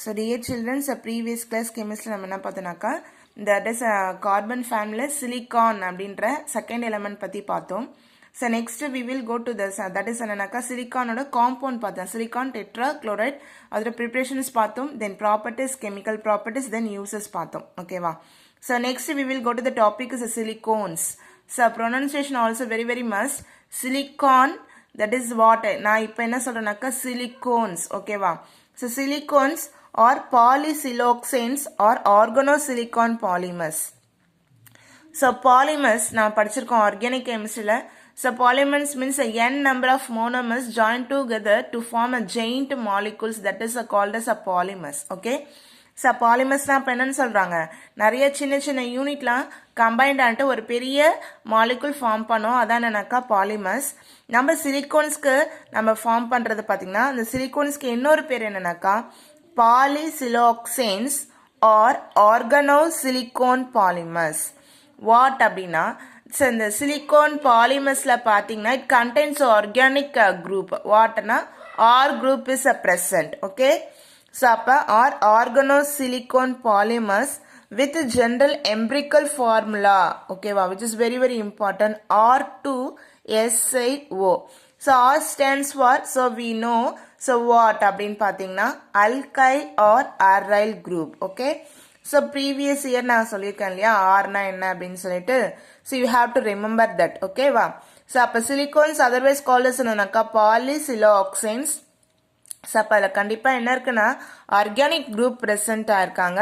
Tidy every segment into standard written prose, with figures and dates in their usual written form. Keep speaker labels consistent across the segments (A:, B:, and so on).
A: So dear children, previous class chemistry நம்ம என்ன பார்த்தோம்னாக்கா that is carbon family silicon அப்படின்ற second element பத்தி பார்த்தோம். So next we will go to this that is என்னன்னாக்கா சிலிக்கானோட compound பார்த்தோம். silicon tetrachloride அதோட preparations பார்த்தோம், then properties, chemical properties, then uses பார்த்தோம். ஓகேவா? So next we will go to the topic is silicones. So pronunciation also very must. Silicon, that is what நான் இப்போ என்ன சொல்றேன்னாக்கா silicones. ஓகேவா? So silicones or polysiloxanes or organosilicon polymers. So polymers நான் படிச்சிருக்கோம் organic chemistryல. So polymers means a n number of monomers joined together to form a giant molecules, that is called as a polymers. Okay. So polymers நான் என்னன்னு சொல்றாங்க, நிறைய சின்ன சின்ன யூனிட்லாம் combined ஆகிட்டு ஒரு பெரிய மாலிகுல் ஃபார்ம் பண்ணோம், அதான் என்னன்னாக்கா பாலிமர்ஸ். நம்ம சிலிக்கோன்ஸ்க்கு நம்ம ஃபார்ம் பண்றது பார்த்தீங்கன்னா அந்த சிலிக்கோன்ஸ்க்கு இன்னொரு பேர் என்னன்னாக்கா polysiloxanes or organosilicon polymers. What அப்படின்னா இந்த சிலிக்கோன் பாலிமர்ஸ்ல பார்த்தீங்கன்னா இட் கண்டெய்ன்ஸ் ஆர்கானிக் குரூப். வாட்னா R group is a present. Okay. So அப்ப are organosilicon polymers with general empirical formula, okay, which is very important, R2SiO. So R stands for, so we know, so what அப்படினு பாத்தீங்கன்னா alkyl or aryl group. Okay. So previous year நான் சொல்லியிருக்கேன் இல்லையா R னா என்ன அப்படின்னு சொல்லிட்டு, so you have to remember that. Okay வா? So அப்ப silicones otherwise called as என்னன்னாக்கா polysiloxanes. ஸோ அப்போ அதில் கண்டிப்பாக என்ன இருக்குன்னா ஆர்கானிக் குரூப் ப்ரெசண்ட்டாக இருக்காங்க,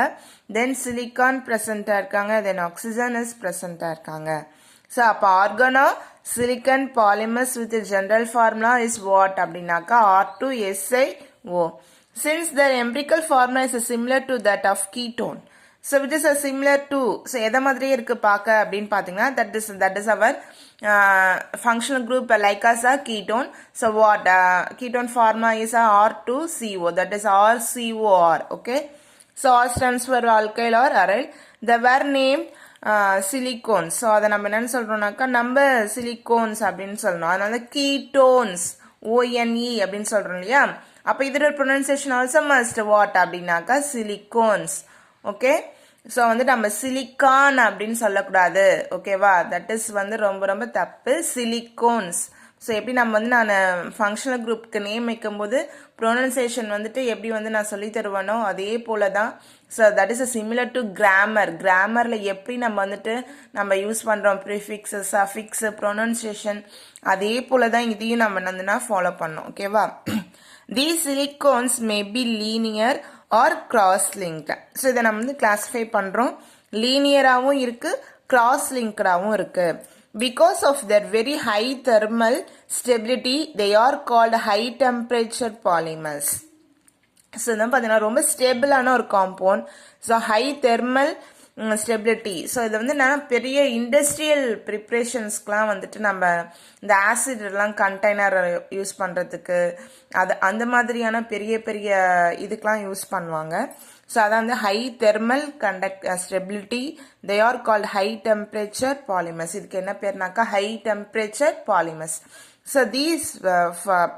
A: தென் சிலிக்கான் ப்ரெசண்ட்டாக இருக்காங்க, தென் ஆக்சிஜன் இஸ் ப்ரெசண்ட்டாக இருக்காங்க. ஸோ அப்போ organo silicon polymers with general formula is what அப்படின்னாக்கா R2SiO. Since the empirical formula is similar to that of ketone. So which is a similar to, so எதை மாதிரியே இருக்கு பார்க்க அப்படின்னு பார்த்தீங்கன்னா that is our functional group like as a ketone. So what ketone formula is a R2CO, that is RCOR. Okay. So R stands for alkyl or aryl. They were named silicones. So அதை நம்ம என்னன்னு சொல்றோம்னாக்கா நம்ம silicones அப்படின்னு சொல்லணும், அதனால ketones ONE அப்படின்னு சொல்றோம் இல்லையா. அப்ப இதோட pronunciation also must what அப்படின்னாக்கா silicones. ஓகே. ஸோ வந்து நம்ம சிலிக்கான் அப்படின்னு சொல்லக்கூடாது. ஓகேவா? தட் இஸ் வந்து ரொம்ப தப்பு. சிலிக்கோன்ஸ். ஸோ எப்படி நம்ம வந்து நான் ஃபங்க்ஷனல் குரூப்க்கு நேம் வைக்கும்போது ப்ரொனன்சியேஷன் வந்துட்டு எப்படி வந்து நான் சொல்லி தருவேனோ அதே போல தான். So that is a similar to grammar. கிராமரில் எப்படி நம்ம வந்துட்டு நம்ம யூஸ் பண்ணுறோம் ப்ரிஃபிக்ஸு சஃபிக்ஸு ப்ரொனன்சியேஷன், அதே போல தான் இதையும் நம்ம வந்துன்னா ஃபாலோ பண்ணோம். ஓகேவா? These silicones may be linear or cross-linked. So இதை நம்ம வந்து கிளாஸிஃபை பண்ணுறோம். லீனியராகவும் இருக்கு, cross-linkedஆகவும் இருக்கு. Because of their very high thermal stability, they are called high temperature polymers. So இதான் பார்த்தீங்கன்னா ரொம்ப ஸ்டேபிளான ஒரு compound. So high thermal stability. So இதை வந்து நான் பெரிய இண்டஸ்ட்ரியல் ப்ரிப்ரேஷன்ஸ்க்கெலாம் வந்துட்டு நம்ம இந்த ஆசிட்லாம் கண்டெய்னர் யூஸ் பண்ணுறதுக்கு அந்த மாதிரியான பெரிய இதுக்கெலாம் யூஸ் பண்ணுவாங்க. ஸோ அதான் வந்து high thermal stability, they are called high temperature polymers. இதுக்கு என்ன பேர்னாக்கா high temperature polymers. So these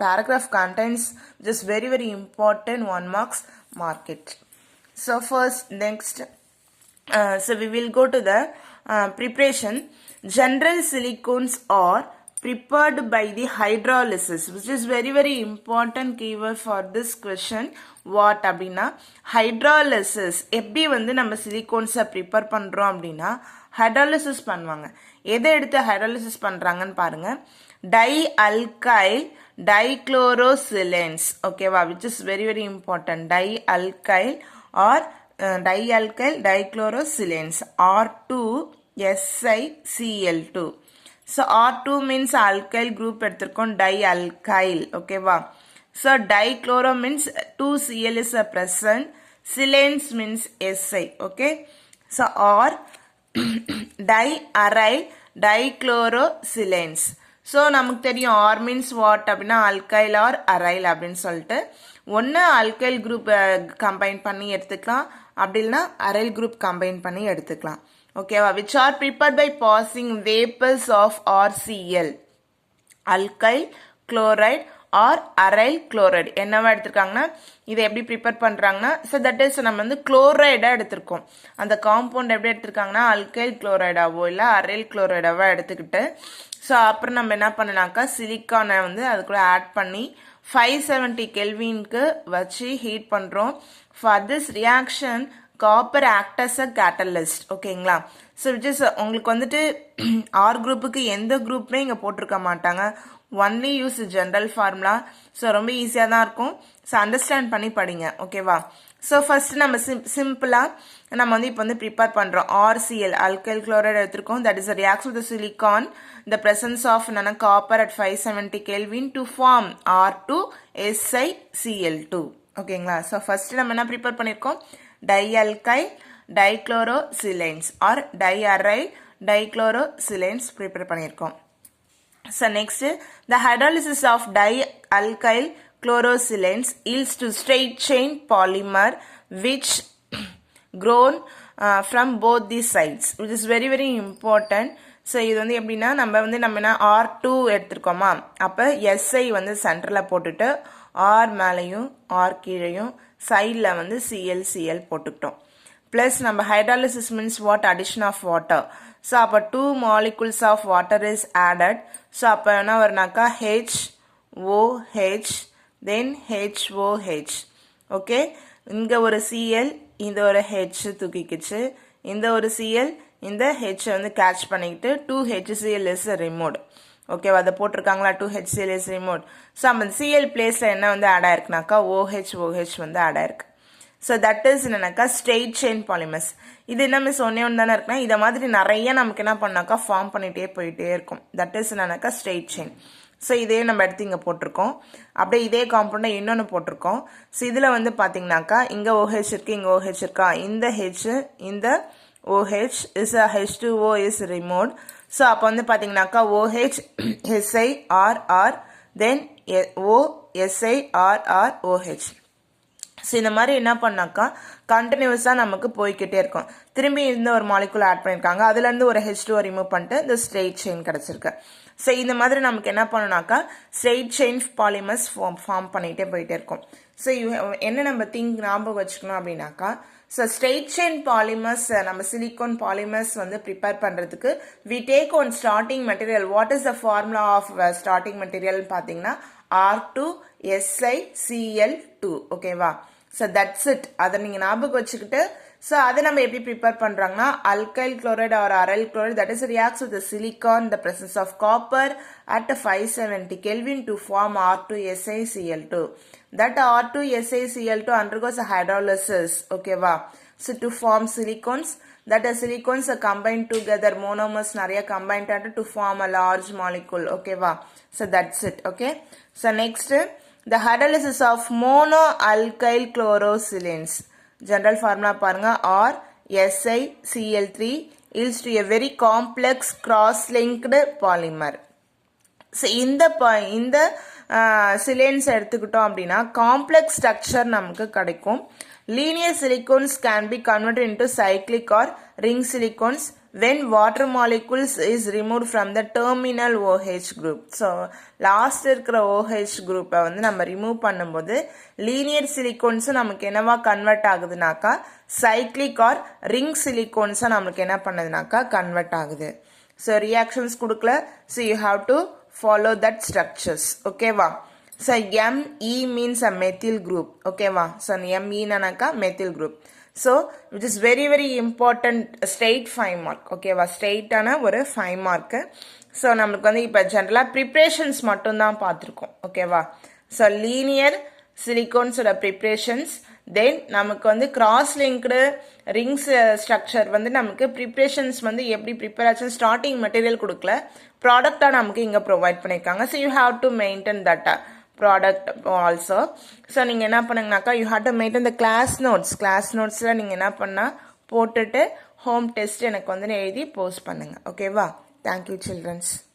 A: paragraph contains just very important 1 marks mark it. So first next so we will go to the preparation. General silicones are prepared by the hydrolysis, which is very important keyword for this question. What அப்படின்னா hydrolysis. எப்படி வந்து நம்ம சிலிகோன்ஸை prepare பண்ணுறோம் அப்படின்னா hydrolysis பண்ணுவாங்க. எதை எடுத்து hydrolysis பண்ணுறாங்கன்னு பாருங்க. Dialkyl dichlorosilanes. ஓகேவா? Which is very important. Dialkyl or dialkyl dichlorosilanes R2SiCl2. So R2 means alkyl group எடுத்திருக்கோம், dialkyl. ஓகேவா? So dichloro means 2Cl is a present, silanes means Si. Okay. So R diaryl dichlorosilanes. So நமக்கு தெரியும் R means what அப்படின்னா alkyl or aryl அப்படின்னு சொல்லிட்டு ஒன்று alkyl group combine பண்ணி எடுத்துக்கலாம், அப்படி இல்லைனா aryl group கம்பைன் பண்ணி எடுத்துக்கலாம். ஓகேவா? which are prepared by passing vapors of RCl, alkyl chloride R aryl chloride என்னவா எடுத்திருக்காங்கன்னா இதை எப்படி ப்ரிப்பேர் பண்ணுறாங்கன்னா ஸோ தட் இஸ் நம்ம வந்து குளோரைடாக எடுத்திருக்கோம். அந்த காம்பவுண்ட் எப்படி எடுத்திருக்காங்கன்னா அல்கைல் குளோரைடாவோ இல்லை அரைல் குளோரைடாவோ எடுத்துக்கிட்டு ஸோ அப்புறம் நம்ம என்ன பண்ணனாக்கா சிலிக்கானை வந்து அதுக்குள்ளே ஆட் பண்ணி 570 கெல்வின்க்கு வச்சு ஹீட் பண்ணுறோம். For this reaction copper act as a catalyst. ஓகேங்களா? ஸோ விச் இஸ் உங்களுக்கு வந்துட்டு ஆர் குரூப்புக்கு எந்த குரூப்புமே இங்கே போட்டிருக்க மாட்டாங்க. Only use general formula. So ரொம்ப ஈஸியாக தான் இருக்கும். ஸோ அண்டர்ஸ்டாண்ட் பண்ணி படிங்க. ஓகேவா? ஸோ ஃபர்ஸ்ட் நம்ம சிம்பிளாக நம்ம வந்து இப்போ வந்து ப்ரிப்பேர் பண்ணுறோம். RCl அல்கைல் குளோரைடு எடுத்திருக்கோம். That is a reaction with the silicon the presence of copper at 570 Kelvin to form R2SiCl2. ஓகேங்களா? ஸோ ஃபர்ஸ்ட் நம்ம என்ன ப்ரிப்பேர் பண்ணியிருக்கோம் டைஅல்கைல் டைக்ளோரோசிலைன்ஸ் ஆர் டைஅரைல் டைக்ளோரோசிலைன்ஸ் ப்ரிப்பேர் பண்ணியிருக்கோம். So next, the hydrolysis of dialkyl chlorosilanes yields to straight chain polymer which grown from both these sides, which is very very important. So இது வந்து எப்படின்னா நம்ம என்ன R2 எடுத்துருக்கோமா, அப்போ SI வந்து சென்டரில் போட்டுட்டு R மேலேயும் R கீழையும் சைடில் வந்து CL போட்டுக்கிட்டோம். ப்ளஸ் நம்ம hydrolysis means what addition of water. So அப்போ 2 molecules of water is added. So அப்போ என்ன வரும்னாக்கா HOH then HOH. ஓகே, இங்கே ஒரு Cl இந்த ஒரு H தூக்கிக்கிச்சு, இந்த ஒரு Cl இந்த H வந்து கேட்ச் பண்ணிக்கிட்டு 2HCl is removed. ஓகேவா? அதை போட்டிருக்காங்களா 2HCl is removed. ஸோ நம்ம Cl பிளேஸில் என்ன வந்து ஆட் ஆயிருக்குனாக்கா OH வந்து ஆட் ஆயிருக்கு. ஸோ தட் இஸ் என்னன்னாக்கா ஸ்ட்ரெயிட் செயின் பாலிமர்ஸ். இது என்ன மிஸ் ஒன்னே ஒன்று தானே இருக்குன்னா இதை மாதிரி நிறைய நமக்கு என்ன பண்ணாக்கா ஃபார்ம் பண்ணிகிட்டே போயிட்டே இருக்கும். தட் இஸ் என்னன்னாக்கா ஸ்ட்ரெயிட் செயின். ஸோ இதே நம்ம எடுத்து இங்கே போட்டிருக்கோம். அப்படியே இதே காம்பவுண்டை இன்னொன்று போட்டிருக்கோம். ஸோ இதில் வந்து பார்த்தீங்கன்னாக்கா இங்கே OH இருக்குது, இங்கே OH இருக்கா, இந்த H இந்த OH is H2O is removed. So அப்போ வந்து பார்த்தீங்கன்னாக்கா OH SiRR தென் OSiRROH. ஸோ இந்த மாதிரி என்ன பண்ணாக்கா கண்டினியூஸாக நமக்கு போய்கிட்டே இருக்கும். திரும்பி இந்த ஒரு மாலிகுல் ஆட் பண்ணியிருக்காங்க, அதுலேருந்து ஒரு H2O ரிமூவ் பண்ணிட்டு இந்த ஸ்ட்ரெயிட் செயின் கிடச்சிருக்கு. ஸோ இந்த மாதிரி நமக்கு என்ன பண்ணணும்னாக்கா ஸ்ட்ரெயிட் செயின் பாலிமர்ஸ் ஃபார்ம் பண்ணிகிட்டே போயிட்டே இருக்கும். ஸோ என்ன நம்ம ஞாபகம் வச்சுக்கணும் அப்படின்னாக்கா ஸோ ஸ்ட்ரெயிட் செயின் பாலிமர்ஸ் நம்ம சிலிக்கான் பாலிமர்ஸ் வந்து ப்ரிப்பேர் பண்ணுறதுக்கு we take one starting material. What is the formula of starting material பார்த்தீங்கன்னா R2SiCl2. ஓகேவா? So that's it. அதை நீங்கள் ஞாபகம் வச்சுக்கிட்டு ஸோ அதை நம்ம எப்படி ப்ரிப்பேர் பண்ணுறாங்கன்னா alkyl chloride R aryl chloride that is reacts with silicon the presence of copper at 570 Kelvin to form R2SiCl2. That R2SiCl2 undergoes a hydrolysis. ஓகேவா? So to form silicones that the silicons are combined together, monomers நிறைய combined to form a large molecule. ஓகேவா? So that's it. Okay. So next, the hydrolysis of monoalkyl chlorosilanes. General formula பாருங்க RSiCl3 yields to a very complex cross-linked polymer. So இந்த சிலேன்ஸ் எடுத்துக்கிட்டோம் அப்படின்னா complex structure நமக்கு கிடைக்கும். Linear silicones can be converted into cyclic or ring silicones when water molecules is removed from the terminal OH group. So last இருக்கிற OH group வந்து நம்ம remove பண்ணும்போது linear silicones நமக்கு என்னவா கன்வெர்ட் ஆகுதுனாக்கா cyclic or ring silicones நமக்கு என்ன பண்ணுதுனாக்கா கன்வெர்ட் ஆகுது. So reactions கொடுக்கல, so you have to follow that structures. ஓகேவா? So Me means a methyl group. Okay va? So Me nanaka methyl group. So which is very very important straight 5 mark. Okay va? Straight ana ஒரு 5 mark. So நமக்கு வந்து இப்ப ஜெனரலா preparations மட்டும் தான் பார்த்திருக்கோம். Okay va? So linear silicones ஓட preparations, then நமக்கு வந்து cross linked rings structure வந்து நமக்கு preparations வந்து எப்படி prepare ஆச்சு starting material கொடுக்கல, ப்ராடக்ட்டா நமக்கு இங்க ப்ரொவைட் பண்ணிருக்காங்க. So you have to maintain that product also. So நீங்க என்ன பண்ணுங்கனாக்கா you have to maintain the class notesல நீங்க என்ன பண்ணா போட்டுட்டு home test எனக்கு வந்து எழுதி போஸ்ட் பண்ணுங்க. ஓகேவா? Thank you childrens.